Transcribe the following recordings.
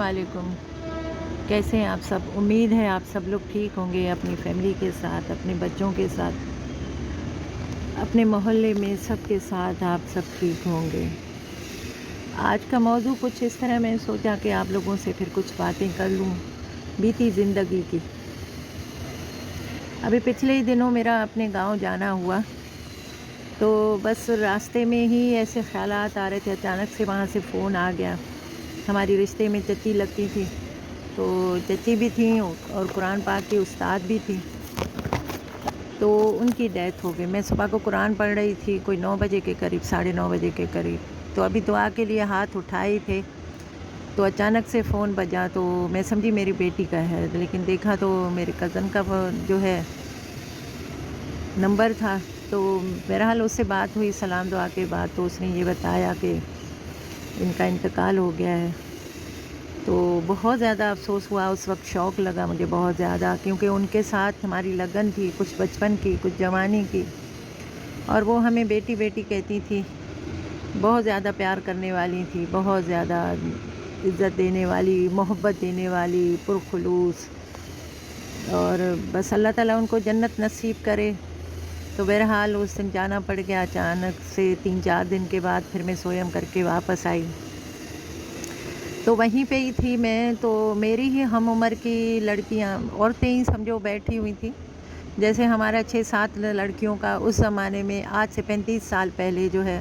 علیکم، کیسے ہیں آپ سب؟ امید ہے آپ سب لوگ ٹھیک ہوں گے، اپنی فیملی کے ساتھ، اپنے بچوں کے ساتھ، اپنے محلے میں سب کے ساتھ آپ سب ٹھیک ہوں گے۔ آج کا موضوع کچھ اس طرح میں سوچا کہ آپ لوگوں سے پھر کچھ باتیں کر لوں بیتی زندگی کی۔ ابھی پچھلے ہی دنوں میرا اپنے گاؤں جانا ہوا، تو بس راستے میں ہی ایسے خیالات آ رہے تھے، اچانک سے وہاں سے فون آ گیا۔ ہماری رشتے میں چچی لگتی تھی، تو چچی بھی تھیں اور قرآن پاک کی استاد بھی تھیں، تو ان کی ڈیتھ ہو گئی۔ میں صبح کو قرآن پڑھ رہی تھی، کوئی 9 بجے کے قریب، 9:30 بجے کے قریب، تو ابھی دعا کے لیے ہاتھ اٹھائے تھے، تو اچانک سے فون بجا، تو میں سمجھی میری بیٹی کا ہے، لیکن دیکھا تو میرے کزن کا جو ہے نمبر تھا۔ تو بہرحال اس سے بات ہوئی سلام دعا کے بعد، تو اس نے یہ بتایا کہ ان کا انتقال ہو گیا ہے۔ تو بہت زیادہ افسوس ہوا، اس وقت شوق لگا مجھے بہت زیادہ، کیونکہ ان کے ساتھ ہماری لگن تھی، کچھ بچپن کی، کچھ جوانی کی، اور وہ ہمیں بیٹی بیٹی کہتی تھی، بہت زیادہ پیار کرنے والی تھی، بہت زیادہ عزت دینے والی، محبت دینے والی، پرخلوص، اور بس اللہ تعالیٰ ان کو جنت نصیب کرے۔ تو بہرحال اس دن جانا پڑ گیا اچانک سے، 3-4 دن کے بعد پھر میں سویم کر کے واپس آئی، تو وہیں پہ ہی تھی میں، تو میری ہی ہم عمر کی لڑکیاں، عورتیں ہی سمجھو بیٹھی ہوئی تھیں، جیسے ہمارا 6-7 لڑکیوں کا اس زمانے میں، آج سے 35 سال پہلے جو ہے،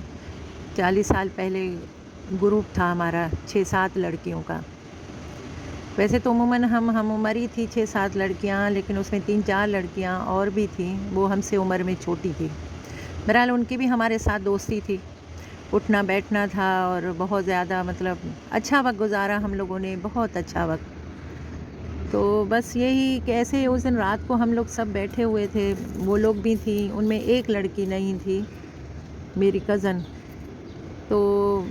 40 سال پہلے گروپ تھا ہمارا 6-7 لڑکیوں کا۔ ویسے تو عموماً ہم عمر ہی تھی 6-7 لڑکیاں، لیکن اس میں 3-4 لڑکیاں اور بھی تھیں، وہ ہم سے عمر میں چھوٹی تھی۔ بہرحال ان کی بھی ہمارے ساتھ دوستی تھی، اٹھنا بیٹھنا تھا، اور بہت زیادہ مطلب اچھا وقت گزارا ہم لوگوں نے، بہت اچھا وقت۔ تو بس یہی کہ ایسے اس دن رات کو ہم لوگ سب بیٹھے ہوئے تھے، وہ لوگ بھی تھیں، ان میں ایک لڑکی نہیں تھی، میری کزن۔ تو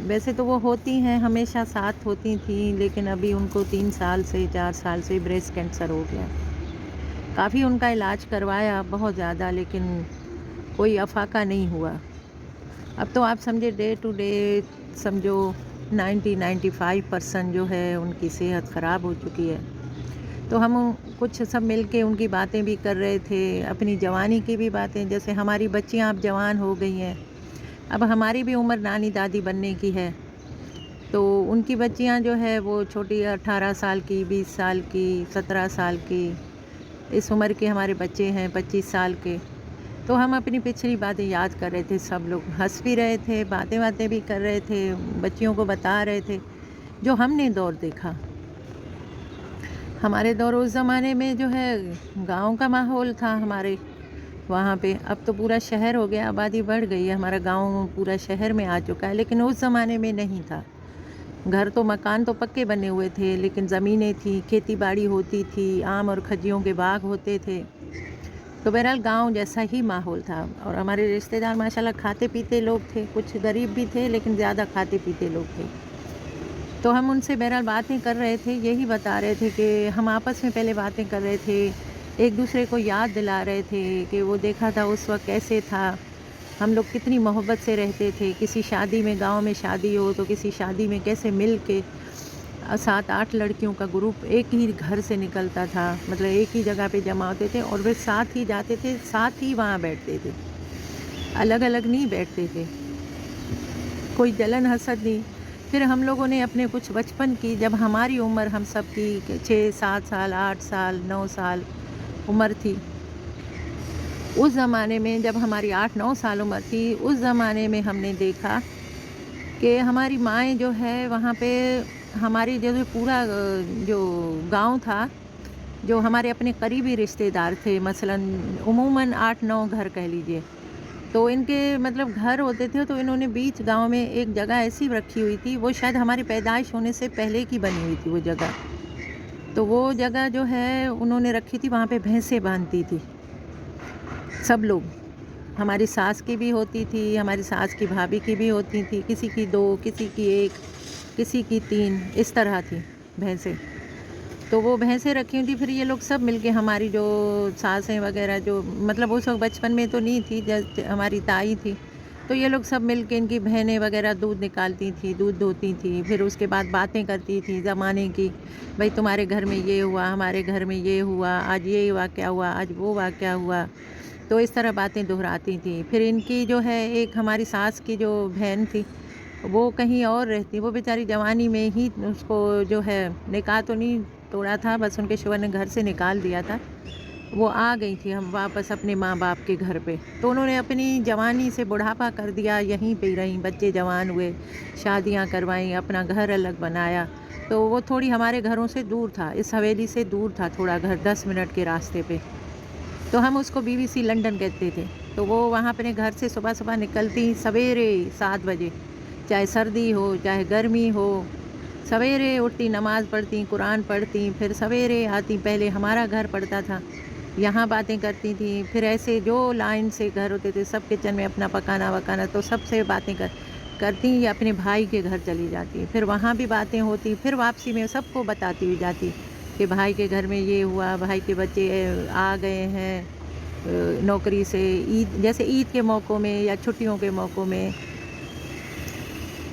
ویسے تو وہ ہوتی ہیں، ہمیشہ ساتھ ہوتی تھیں، لیکن ابھی ان کو 3 سال سے 4 سال سے بریسٹ کینسر ہو گیا۔ کافی ان کا علاج کروایا، بہت زیادہ، لیکن کوئی افاقہ نہیں ہوا۔ اب تو آپ سمجھے ڈے ٹو ڈے سمجھو 90-95% جو ہے ان کی صحت خراب ہو چکی ہے۔ تو ہم کچھ سب مل کے ان کی باتیں بھی کر رہے تھے، اپنی جوانی کی بھی باتیں، جیسے ہماری بچیاں اب جوان ہو گئی ہیں، اب ہماری بھی عمر نانی دادی بننے کی ہے، تو ان کی بچیاں جو ہے وہ چھوٹی 18 سال کی، 20 سال کی، 17 سال کی، اس عمر کے ہمارے بچے ہیں 25 سال کے۔ تو ہم اپنی پچھلی باتیں یاد کر رہے تھے، سب لوگ ہنس بھی رہے تھے، باتیں بھی کر رہے تھے، بچیوں کو بتا رہے تھے جو ہم نے دور دیکھا۔ ہمارے دور اس زمانے میں جو ہے گاؤں کا ماحول تھا ہمارے وہاں پہ، اب تو پورا شہر ہو گیا، آبادی بڑھ گئی ہے، ہمارا گاؤں پورا شہر میں آ چکا ہے، لیکن اس زمانے میں نہیں تھا۔ گھر تو مکان تو پکے بنے ہوئے تھے، لیکن زمینیں تھیں، کھیتی باڑی ہوتی تھی، آم اور کھجیوں کے باغ ہوتے تھے، تو بہرحال گاؤں جیسا ہی ماحول تھا۔ اور ہمارے رشتہ دار ماشاءاللہ کھاتے پیتے لوگ تھے، کچھ غریب بھی تھے، لیکن زیادہ کھاتے پیتے لوگ تھے۔ تو ہم ان سے بہرحال باتیں کر رہے تھے، یہی بتا رہے تھے کہ ہم آپس میں پہلے باتیں کر رہے تھے، ایک دوسرے کو یاد دلا رہے تھے کہ وہ دیکھا تھا اس وقت کیسے تھا، ہم لوگ کتنی محبت سے رہتے تھے، کسی شادی میں، گاؤں میں شادی ہو تو کسی شادی میں کیسے مل کے 7-8 لڑکیوں کا گروپ ایک ہی گھر سے نکلتا تھا، مطلب ایک ہی جگہ پہ جمع ہوتے تھے، اور وہ ساتھ ہی جاتے تھے، ساتھ ہی وہاں بیٹھتے تھے، الگ الگ نہیں بیٹھتے تھے، کوئی جلن حسد نہیں۔ پھر ہم لوگوں نے اپنے کچھ بچپن کی، جب ہماری عمر ہم سب کی 6-7 سال، 8 سال، 9 سال عمر تھی، اس زمانے میں جب ہماری 8-9 سال عمر تھی، اس زمانے میں ہم نے دیکھا کہ ہماری مائیں جو ہے وہاں پہ، ہماری جو پورا جو گاؤں تھا، جو ہمارے اپنے قریبی رشتہ دار تھے، مثلاً عموماً 8-9 گھر کہہ لیجئے، تو ان کے مطلب گھر ہوتے تھے، تو انہوں نے بیچ گاؤں میں ایک جگہ ایسی رکھی ہوئی تھی، وہ شاید ہماری پیدائش ہونے سے پہلے کی بنی ہوئی تھی وہ جگہ، تو وہ جگہ جو ہے انہوں نے رکھی تھی، وہاں پہ بھینسیں باندھتی تھی سب لوگ، ہماری ساس کی بھی ہوتی تھی، ہماری ساس کی بھابھی کی بھی ہوتی تھی، کسی کی 2، کسی کی 1، کسی کی 3، اس طرح تھی بھینسیں، تو وہ بھینسیں رکھی ہوئی تھی۔ پھر یہ لوگ سب مل کے، ہماری جو ساسیں وغیرہ، جو مطلب اس وقت بچپن میں تو نہیں تھی، ہماری تائی تھی، تو یہ لوگ سب مل کے، ان کی بہنیں وغیرہ دودھ نکالتی تھیں، دودھ دھوتی تھیں، پھر اس کے بعد باتیں کرتی تھیں زمانے کی، بھائی تمہارے گھر میں یہ ہوا، ہمارے گھر میں یہ ہوا، آج یہ واقعہ ہوا، آج وہ واقعہ ہوا، تو اس طرح باتیں دہراتی تھیں۔ پھر ان کی جو ہے ایک ہماری ساس کی جو بہن تھی، وہ کہیں اور رہتی، وہ بیچاری جوانی میں ہی اس کو جو ہے نکاح تو نہیں توڑا تھا، بس ان کے شوہر نے گھر سے نکال دیا تھا، وہ آ گئی تھی ہم واپس اپنے ماں باپ کے گھر پہ، تو انہوں نے اپنی جوانی سے بڑھاپا کر دیا، یہیں پہ ہی رہیں، بچے جوان ہوئے، شادیاں کروائیں، اپنا گھر الگ بنایا، تو وہ تھوڑی ہمارے گھروں سے دور تھا، اس حویلی سے دور تھا تھوڑا گھر، 10 منٹ کے راستے پہ، تو ہم اس کو BBC لنڈن کہتے تھے۔ تو وہ وہاں اپنے گھر سے صبح صبح نکلتی سویرے 7 بجے، چاہے سردی ہو چاہے گرمی ہو، سویرے اٹھتی، نماز پڑھتی، قرآن پڑھتی، پھر سویرے آتی، پہلے ہمارا گھر پڑتا تھا، یہاں باتیں کرتی تھیں، پھر ایسے جو لائن سے گھر ہوتے تھے سب کچن میں اپنا پکانا وکانا، تو سب سے باتیں کرتی یا اپنے بھائی کے گھر چلی جاتی، پھر وہاں بھی باتیں ہوتی، پھر واپسی میں سب کو بتاتی ہوئی جاتی کہ بھائی کے گھر میں یہ ہوا، بھائی کے بچے آ گئے ہیں نوکری سے، عید جیسے عید کے موقعوں میں یا چھٹیوں کے موقعوں میں،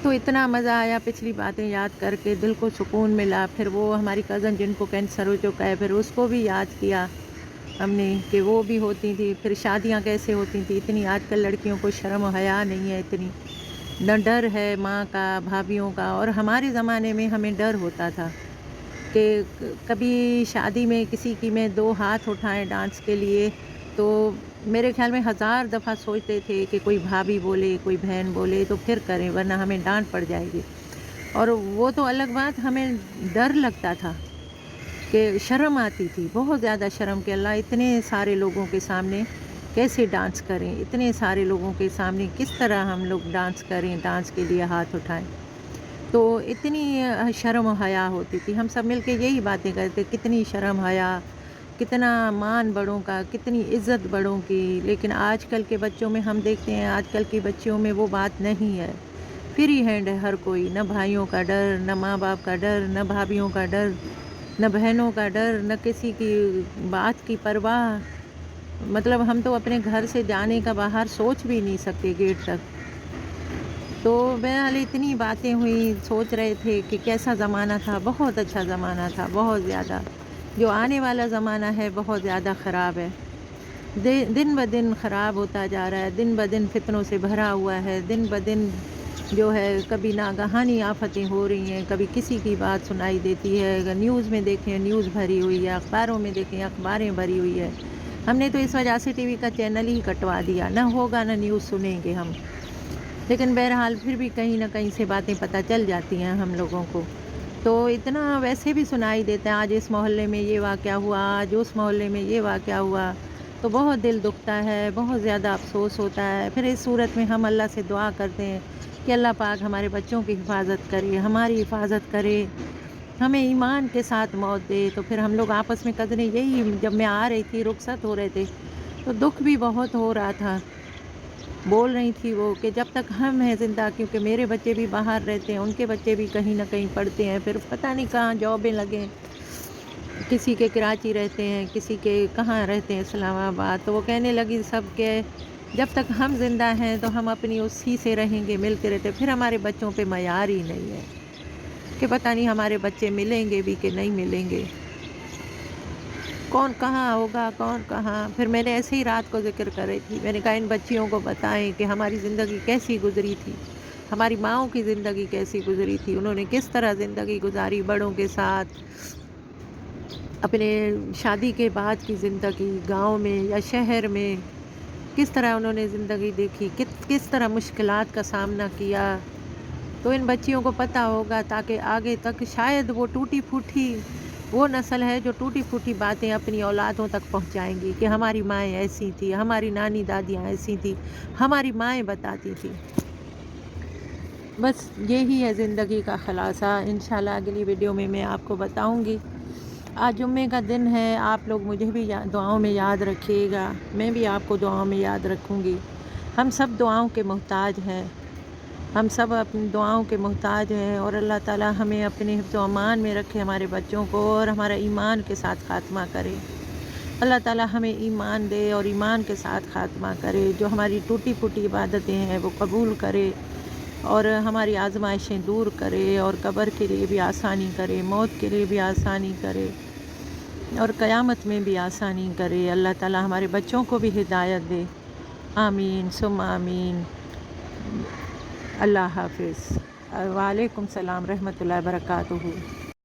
تو اتنا مزہ آیا پچھلی باتیں یاد کر کے، دل کو سکون ملا۔ پھر وہ ہماری کزن جن کو کینسر ہو چکا ہے، پھر اس کو بھی یاد کیا ہم نے کہ وہ بھی ہوتی تھی، پھر شادیاں کیسے ہوتی تھیں، اتنی آج کل لڑکیوں کو شرم و حیا نہیں ہے اتنی، نہ ڈر ہے ماں کا بھابھیوں کا، اور ہمارے زمانے میں ہمیں ڈر ہوتا تھا کہ کبھی شادی میں کسی کی میں 2 ہاتھ اٹھائیں ڈانس کے لیے، تو میرے خیال میں 1000 دفعہ سوچتے تھے کہ کوئی بھابھی بولے کوئی بہن بولے تو پھر کریں، ورنہ ہمیں ڈانٹ پڑ جائے گی، اور وہ تو الگ بات، ہمیں ڈر لگتا تھا کہ شرم آتی تھی، بہت زیادہ شرم، کہ اللہ اتنے سارے لوگوں کے سامنے کیسے ڈانس کریں، اتنے سارے لوگوں کے سامنے کس طرح ہم لوگ ڈانس کریں، ڈانس کے لیے ہاتھ اٹھائیں، تو اتنی شرم و حیا ہوتی تھی، ہم سب مل کے یہی باتیں کرتے، کتنی شرم حیا، کتنا مان بڑوں کا، کتنی عزت بڑوں کی، لیکن آج کل کے بچوں میں ہم دیکھتے ہیں، آج کل کی بچیوں میں وہ بات نہیں ہے، فری ہینڈ ہے ہر کوئی، نہ بھائیوں کا ڈر، نہ ماں باپ کا ڈر، نہ بھابھیوں کا ڈر، نہ بہنوں کا ڈر، نہ کسی کی بات کی پرواہ، مطلب ہم تو اپنے گھر سے جانے کا باہر سوچ بھی نہیں سکتے گیٹ تک، تو بہرحال اتنی باتیں ہوئیں، سوچ رہے تھے کہ کیسا زمانہ تھا، بہت اچھا زمانہ تھا، بہت زیادہ، جو آنے والا زمانہ ہے بہت زیادہ خراب ہے، دن بدن خراب ہوتا جا رہا ہے، دن بدن فتنوں سے بھرا ہوا ہے، دن بدن جو ہے کبھی ناگہانی آفتیں ہو رہی ہیں، کبھی کسی کی بات سنائی دیتی ہے، اگر نیوز میں دیکھیں نیوز بھری ہوئی ہے، اخباروں میں دیکھیں اخباریں بھری ہوئی ہے، ہم نے تو اس وجہ سے ٹی وی کا چینل ہی کٹوا دیا، نہ ہوگا نہ نیوز سنیں گے ہم، لیکن بہرحال پھر بھی کہیں نہ کہیں سے باتیں پتہ چل جاتی ہیں ہم لوگوں کو، تو اتنا ویسے بھی سنائی دیتا ہے، آج اس محلے میں یہ واقعہ ہوا، آج اس محلے میں یہ واقعہ ہوا، تو بہت دل دکھتا ہے، بہت زیادہ افسوس ہوتا ہے، پھر اس صورت میں ہم اللہ سے دعا کرتے ہیں کہ اللہ پاک ہمارے بچوں کی حفاظت کرے، ہماری حفاظت کرے، ہمیں ایمان کے ساتھ موت دے، تو پھر ہم لوگ آپس میں کزنیں یہی، جب میں آ رہی تھی رخصت ہو رہے تھے تو دکھ بھی بہت ہو رہا تھا، بول رہی تھی وہ کہ جب تک ہم ہیں زندہ، کیونکہ میرے بچے بھی باہر رہتے ہیں، ان کے بچے بھی کہیں نہ کہیں پڑھتے ہیں، پھر پتہ نہیں کہاں جابیں لگیں، کسی کے کراچی رہتے ہیں، کسی کے کہاں رہتے ہیں اسلام آباد، تو وہ کہنے لگی سب کہ جب تک ہم زندہ ہیں تو ہم اپنی اسی سے رہیں گے، ملتے رہتے، پھر ہمارے بچوں پہ معیار ہی نہیں ہے کہ پتہ نہیں ہمارے بچے ملیں گے بھی کہ نہیں ملیں گے، کون کہاں ہوگا کون کہاں، پھر میں نے ایسے ہی رات کو ذکر کر رہی تھی، میں نے کہا ان بچیوں کو بتائیں کہ ہماری زندگی کیسی گزری تھی، ہماری ماؤں کی زندگی کیسی گزری تھی، انہوں نے کس طرح زندگی گزاری بڑوں کے ساتھ، اپنے شادی کے بعد کی زندگی گاؤں میں یا شہر میں کس طرح انہوں نے زندگی دیکھی، کس طرح مشکلات کا سامنا کیا، تو ان بچیوں کو پتہ ہوگا، تاکہ آگے تک شاید وہ ٹوٹی پھوٹی وہ نسل ہے جو ٹوٹی پھوٹی باتیں اپنی اولادوں تک پہنچائیں گی کہ ہماری مائیں ایسی تھیں، ہماری نانی دادیاں ایسی تھیں، ہماری مائیں بتاتی تھیں، بس یہی ہے زندگی کا خلاصہ، انشاءاللہ اگلی ویڈیو میں میں آپ کو بتاؤں گی۔ آج جمعے کا دن ہے، آپ لوگ مجھے بھی دعاؤں میں یاد رکھیے گا، میں بھی آپ کو دعاؤں میں یاد رکھوں گی، ہم سب دعاؤں کے محتاج ہیں، ہم سب اپنی دعاؤں کے محتاج ہیں، اور اللہ تعالی ہمیں اپنے حفظ و امان میں رکھے، ہمارے بچوں کو، اور ہمارا ایمان کے ساتھ خاتمہ کرے۔ اللہ تعالی ہمیں ایمان دے اور ایمان کے ساتھ خاتمہ کرے، جو ہماری ٹوٹی پھوٹی عبادتیں ہیں وہ قبول کرے اور ہماری آزمائشیں دور کرے اور قبر کے لیے بھی آسانی کرے، موت کے لیے بھی آسانی کرے اور قیامت میں بھی آسانی کرے۔ اللہ تعالی ہمارے بچوں کو بھی ہدایت دے، آمین ثم آمین۔ اللہ حافظ۔ وعلیکم السلام رحمۃ اللہ وبرکاتہ۔